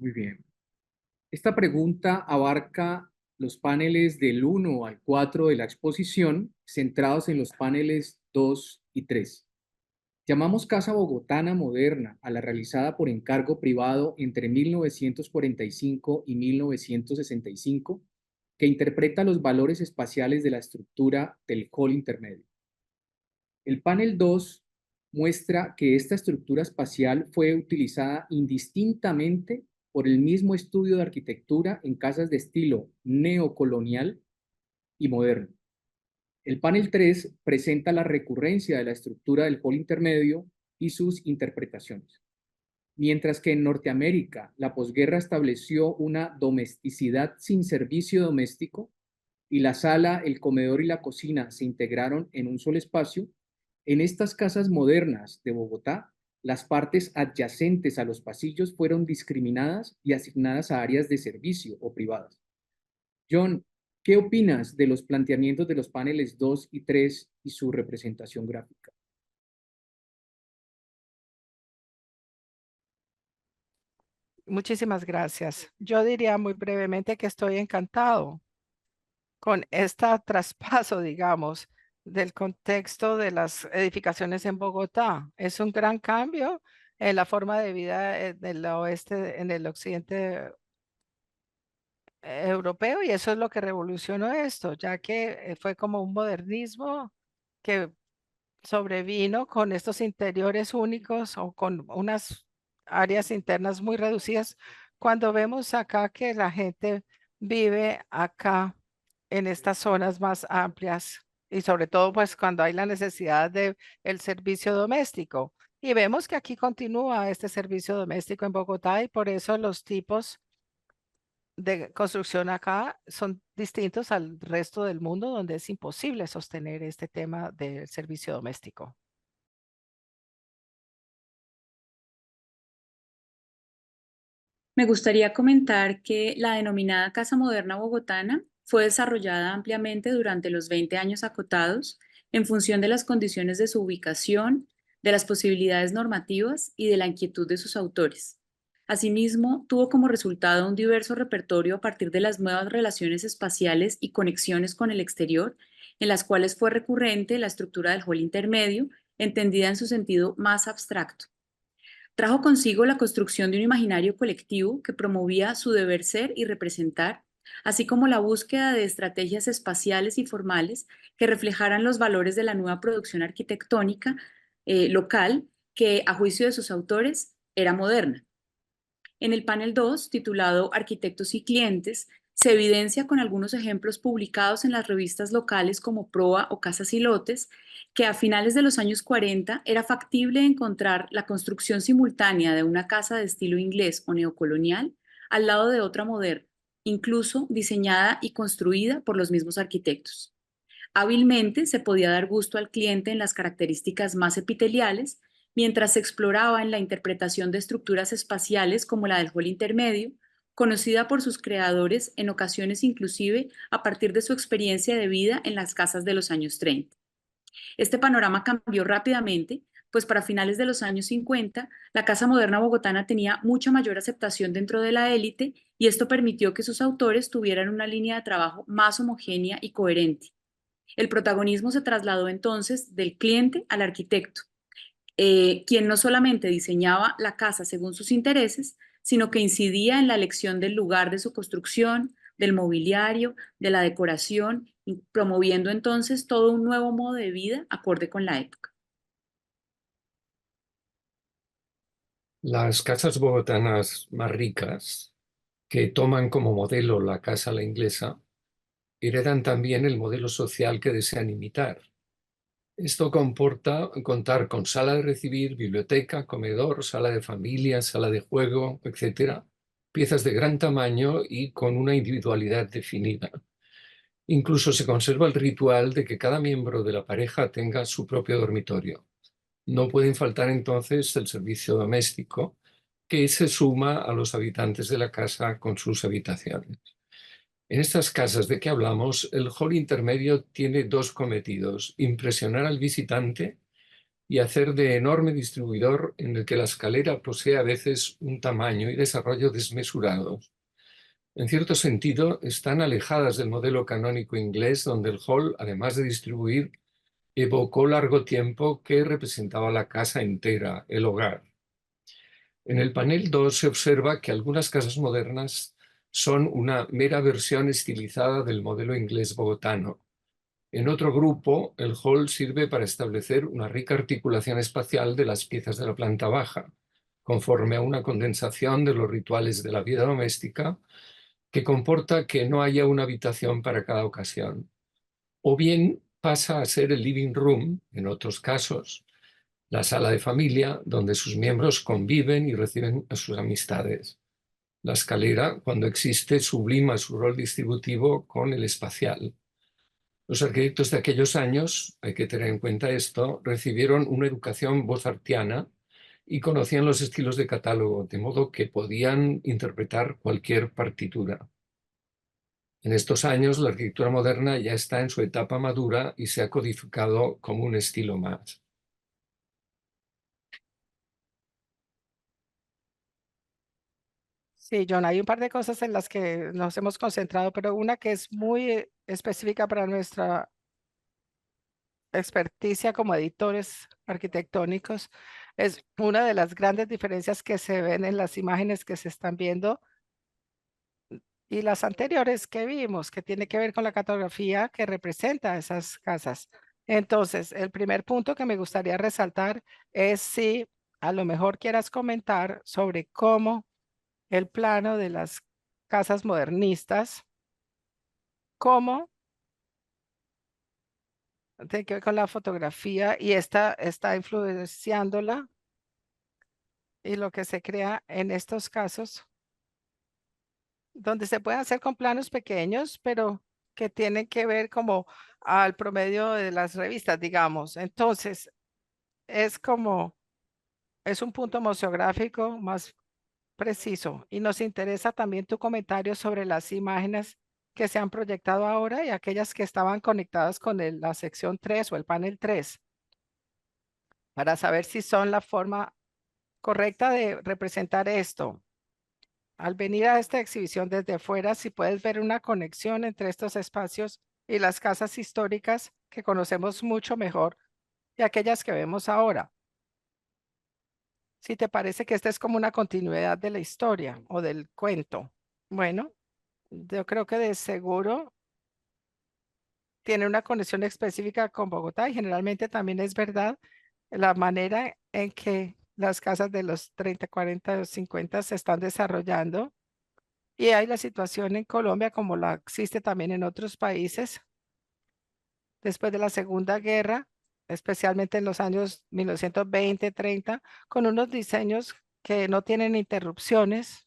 Muy bien. Esta pregunta abarca los paneles del 1 al 4 de la exposición, centrados en los paneles 2 y 3. Llamamos Casa Bogotana Moderna a la realizada por encargo privado entre 1945 y 1965, que interpreta los valores espaciales de la estructura del hall intermedio. El panel 2 muestra que esta estructura espacial fue utilizada indistintamente por el mismo estudio de arquitectura en casas de estilo neocolonial y moderno. El panel 3 presenta la recurrencia de la estructura del hall intermedio y sus interpretaciones. Mientras que en Norteamérica la posguerra estableció una domesticidad sin servicio doméstico y la sala, el comedor y la cocina se integraron en un solo espacio, en estas casas modernas de Bogotá, las partes adyacentes a los pasillos fueron discriminadas y asignadas a áreas de servicio o privadas. John, ¿qué opinas de los planteamientos de los paneles 2 y 3 y su representación gráfica? Muchísimas gracias. Yo diría muy brevemente que estoy encantado con este traspaso, digamos, del contexto de las edificaciones en Bogotá. Es un gran cambio en la forma de vida del oeste, en el occidente europeo, y eso es lo que revolucionó esto, ya que fue como un modernismo que sobrevino con estos interiores únicos o con unas áreas internas muy reducidas. Cuando vemos acá que la gente vive acá en estas zonas más amplias y sobre todo pues cuando hay la necesidad de el servicio doméstico. Y vemos que aquí continúa este servicio doméstico en Bogotá y por eso los tipos de construcción acá son distintos al resto del mundo donde es imposible sostener este tema del servicio doméstico. Me gustaría comentar que la denominada Casa Moderna Bogotana fue desarrollada ampliamente durante los 20 años acotados en función de las condiciones de su ubicación, de las posibilidades normativas y de la inquietud de sus autores. Asimismo, tuvo como resultado un diverso repertorio a partir de las nuevas relaciones espaciales y conexiones con el exterior, en las cuales fue recurrente la estructura del hall intermedio, entendida en su sentido más abstracto. Trajo consigo la construcción de un imaginario colectivo que promovía su deber ser y representar, así como la búsqueda de estrategias espaciales y formales que reflejaran los valores de la nueva producción arquitectónica local que, a juicio de sus autores, era moderna. En el panel 2, titulado Arquitectos y Clientes, se evidencia con algunos ejemplos publicados en las revistas locales como Proa o Casas y Lotes, que a finales de los años 40 era factible encontrar la construcción simultánea de una casa de estilo inglés o neocolonial al lado de otra moderna, incluso diseñada y construida por los mismos arquitectos. Hábilmente se podía dar gusto al cliente en las características más epiteliales, mientras se exploraba en la interpretación de estructuras espaciales como la del hall intermedio, conocida por sus creadores en ocasiones inclusive a partir de su experiencia de vida en las casas de los años 30. Este panorama cambió rápidamente, pues para finales de los años 50, la Casa Moderna Bogotana tenía mucha mayor aceptación dentro de la élite y esto permitió que sus autores tuvieran una línea de trabajo más homogénea y coherente. El protagonismo se trasladó entonces del cliente al arquitecto, quien no solamente diseñaba la casa según sus intereses, sino que incidía en la elección del lugar de su construcción, del mobiliario, de la decoración, promoviendo entonces todo un nuevo modo de vida acorde con la época. Las casas bogotanas más ricas, que toman como modelo la casa a la inglesa, heredan también el modelo social que desean imitar. Esto comporta contar con sala de recibir, biblioteca, comedor, sala de familia, sala de juego, etcétera, piezas de gran tamaño y con una individualidad definida. Incluso se conserva el ritual de que cada miembro de la pareja tenga su propio dormitorio. No pueden faltar entonces el servicio doméstico, que se suma a los habitantes de la casa con sus habitaciones. En estas casas de que hablamos, el hall intermedio tiene dos cometidos: impresionar al visitante y hacer de enorme distribuidor en el que la escalera posee a veces un tamaño y desarrollo desmesurados. En cierto sentido, están alejadas del modelo canónico inglés, donde el hall, además de distribuir, evocó largo tiempo que representaba la casa entera, el hogar. En el panel 2 se observa que algunas casas modernas son una mera versión estilizada del modelo inglés bogotano. En otro grupo, el hall sirve para establecer una rica articulación espacial de las piezas de la planta baja, conforme a una condensación de los rituales de la vida doméstica que comporta que no haya una habitación para cada ocasión. O bien pasa a ser el living room, en otros casos, la sala de familia donde sus miembros conviven y reciben a sus amistades. La escalera, cuando existe, sublima su rol distributivo con el espacial. Los arquitectos de aquellos años, hay que tener en cuenta esto, recibieron una educación mozartiana y conocían los estilos de catálogo, de modo que podían interpretar cualquier partitura. En estos años, la arquitectura moderna ya está en su etapa madura y se ha codificado como un estilo más. Sí, John, hay un par de cosas en las que nos hemos concentrado, pero una que es muy específica para nuestra experticia como editores arquitectónicos, es una de las grandes diferencias que se ven en las imágenes que se están viendo y las anteriores que vimos, que tiene que ver con la cartografía que representa esas casas. Entonces, el primer punto que me gustaría resaltar es si a lo mejor quieras comentar sobre cómo el plano de las casas modernistas, cómo tiene que ver con la fotografía y esta está influenciándola y lo que se crea en estos casos, donde se pueden hacer con planos pequeños, pero que tienen que ver como al promedio de las revistas, digamos. Entonces, es como, es un punto museográfico más preciso y nos interesa también tu comentario sobre las imágenes que se han proyectado ahora y aquellas que estaban conectadas con la sección 3 o el panel 3 para saber si son la forma correcta de representar esto. Al venir a esta exhibición desde fuera, si puedes ver una conexión entre estos espacios y las casas históricas que conocemos mucho mejor y aquellas que vemos ahora. Si te parece que esta es como una continuidad de la historia o del cuento. Bueno, yo creo que de seguro tiene una conexión específica con Bogotá y generalmente también es verdad la manera en que las casas de los 30, 40 o 50 se están desarrollando. Y hay la situación en Colombia como la existe también en otros países después de la Segunda Guerra, especialmente en los años 1920, 30, con unos diseños que no tienen interrupciones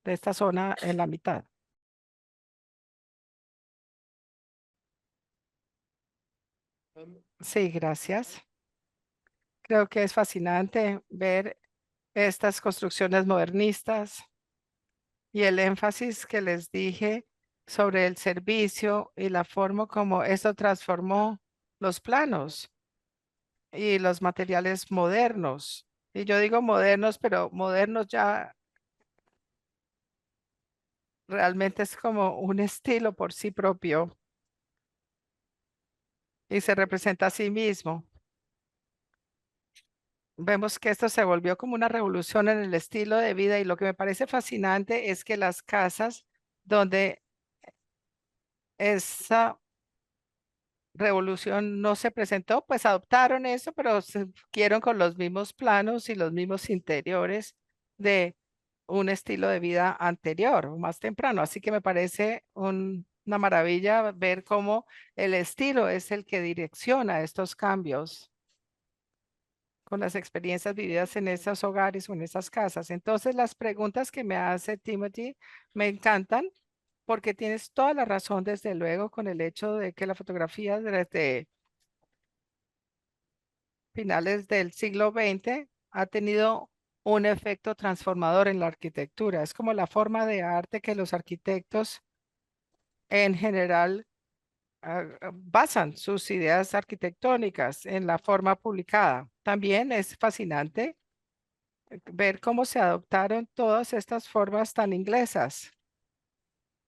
de esta zona en la mitad. Sí, gracias. Creo que es fascinante ver estas construcciones modernistas y el énfasis que les dije sobre el servicio y la forma como esto transformó los planos y los materiales modernos. Y yo digo modernos, pero modernos ya realmente es como un estilo por sí propio y se representa a sí mismo. Vemos que esto se volvió como una revolución en el estilo de vida y lo que me parece fascinante es que las casas donde esa revolución no se presentó, pues adoptaron eso, pero siguieron con los mismos planos y los mismos interiores de un estilo de vida anterior o más temprano. Así que me parece una maravilla ver cómo el estilo es el que direcciona estos cambios con las experiencias vividas en esos hogares o en esas casas. Entonces, las preguntas que me hace Timothy me encantan porque tienes toda la razón, desde luego, con el hecho de que la fotografía desde finales del siglo XX ha tenido un efecto transformador en la arquitectura. Es como la forma de arte que los arquitectos en general basan sus ideas arquitectónicas en la forma publicada. También es fascinante ver cómo se adoptaron todas estas formas tan inglesas.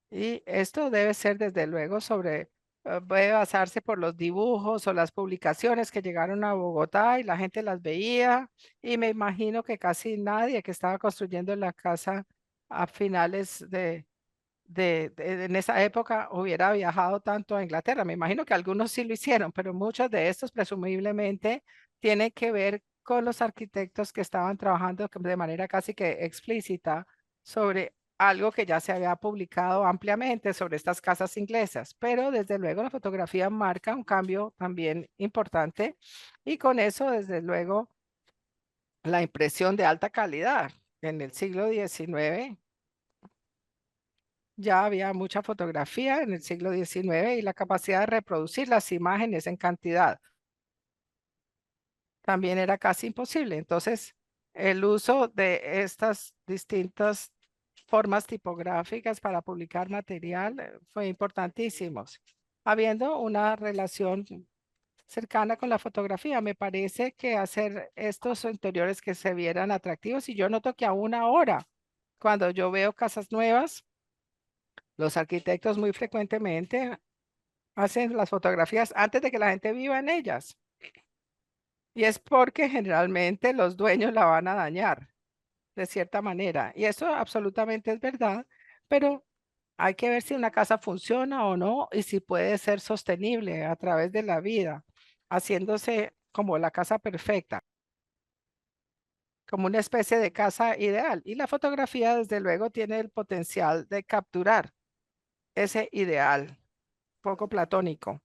Y esto debe ser desde luego puede basarse por los dibujos o las publicaciones que llegaron a Bogotá y la gente las veía. Y me imagino que casi nadie que estaba construyendo la casa a finales en esa época hubiera viajado tanto a Inglaterra. Me imagino que algunos sí lo hicieron, pero muchos de estos presumiblemente tienen que ver con los arquitectos que estaban trabajando de manera casi que explícita sobre algo que ya se había publicado ampliamente sobre estas casas inglesas. Pero desde luego la fotografía marca un cambio también importante y con eso desde luego la impresión de alta calidad en el siglo XIX. Ya había mucha fotografía en el siglo XIX y la capacidad de reproducir las imágenes en cantidad también era casi imposible. Entonces, el uso de estas distintas formas tipográficas para publicar material fue importantísimo. Habiendo una relación cercana con la fotografía, me parece que hacer estos interiores que se vieran atractivos, y yo noto que aún ahora, cuando yo veo casas nuevas, los arquitectos muy frecuentemente hacen las fotografías antes de que la gente viva en ellas. Y es porque generalmente los dueños la van a dañar de cierta manera. Y eso absolutamente es verdad, pero hay que ver si una casa funciona o no y si puede ser sostenible a través de la vida, haciéndose como la casa perfecta, como una especie de casa ideal. Y la fotografía, desde luego, tiene el potencial de capturar ese ideal poco platónico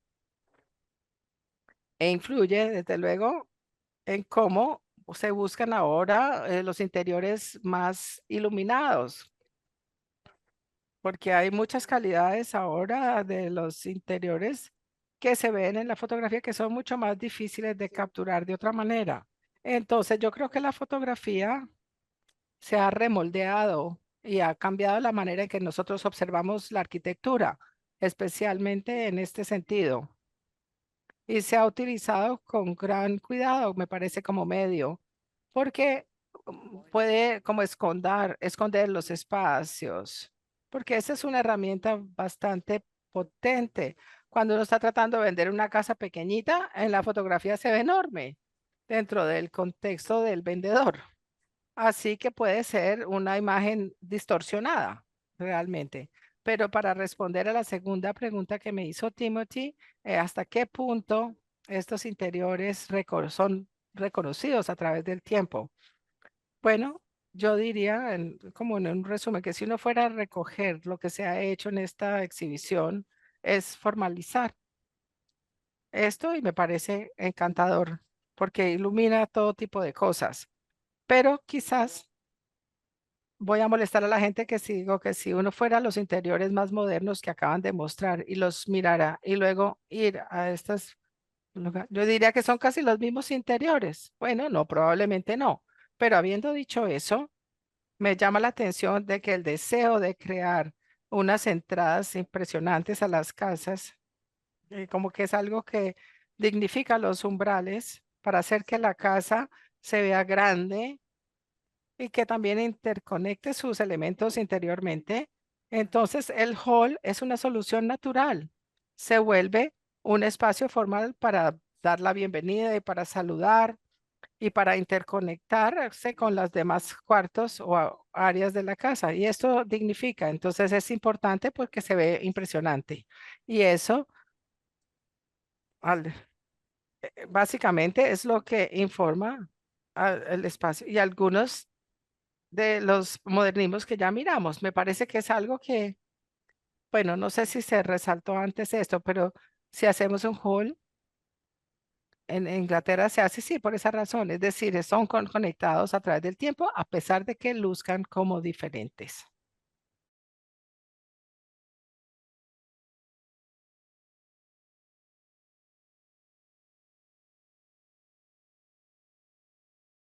e influye, desde luego, en cómo se buscan ahora los interiores más iluminados, porque hay muchas calidades ahora de los interiores que se ven en la fotografía que son mucho más difíciles de capturar de otra manera. Entonces, yo creo que la fotografía se ha remoldeado y ha cambiado la manera en que nosotros observamos la arquitectura, especialmente en este sentido. Y se ha utilizado con gran cuidado, me parece, como medio, porque puede como esconder los espacios, porque esa es una herramienta bastante potente. Cuando uno está tratando de vender una casa pequeñita, en la fotografía se ve enorme dentro del contexto del vendedor. Así que puede ser una imagen distorsionada realmente. Pero para responder a la segunda pregunta que me hizo Timothy, ¿hasta qué punto estos interiores son reconocidos a través del tiempo? Bueno, yo diría, como en un resumen, que si uno fuera a recoger lo que se ha hecho en esta exhibición, es formalizar esto y me parece encantador porque ilumina todo tipo de cosas. Pero quizás voy a molestar a la gente que digo que si uno fuera a los interiores más modernos que acaban de mostrar y los mirara y luego ir a estas yo diría que son casi los mismos interiores. Bueno, no, probablemente no. Pero habiendo dicho eso, me llama la atención de que el deseo de crear unas entradas impresionantes a las casas, como que es algo que dignifica los umbrales para hacer que la casa se vea grande y que también interconecte sus elementos interiormente. Entonces, el hall es una solución natural. Se vuelve un espacio formal para dar la bienvenida y para saludar y para interconectarse con los demás cuartos o áreas de la casa. Y esto dignifica. Entonces, es importante porque se ve impresionante. Y eso, básicamente, es lo que informa el espacio. Y algunos de los modernismos que ya miramos. Me parece que es algo que, bueno, no sé si se resaltó antes esto, pero si hacemos un hall, en Inglaterra se hace sí por esa razón, es decir, son conectados a través del tiempo a pesar de que luzcan como diferentes.